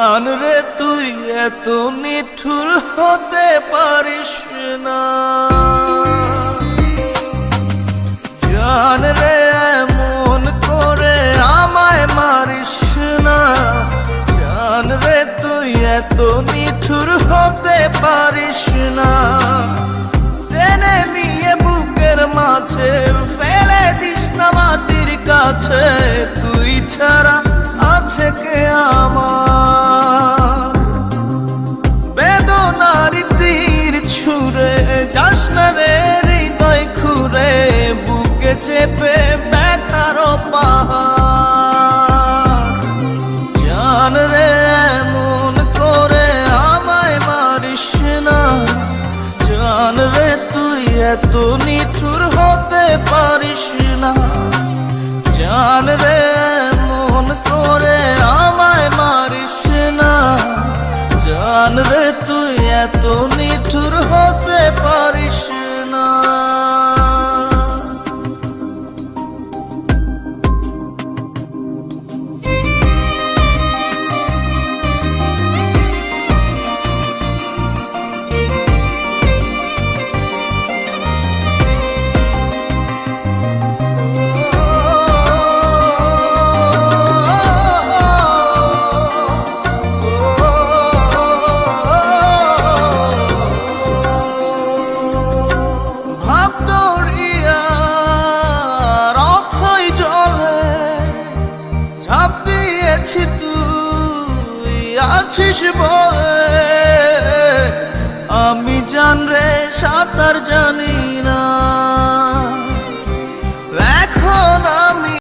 জান রে তুই এত নিঠুর হতে পারিস না, জান রে এমন করে আমায় মারিস না, জান রে তুই এত নিঠুর হতে পারিস না। টেনে নিয়ে বুকের মাঝে ফেলে দিস না মাটির কাছে, তুই ছাড়া আছে কে আমার। বেদনার তীর ছুঁড়ে যাস না রে হৃদয় খুঁড়ে, বুকে চেপে ব্যথার পাহাড়। জান রে এমন করে আমায় মারিস না, জান রে তুই এত নিঠুর হতে পারিস না, জান রে এমন করে আমায় মারিস না, জান রে তুই এত নিঠুর হতে পারিস না। তুই আছিস বলে আমি জান রে সাঁতার জানি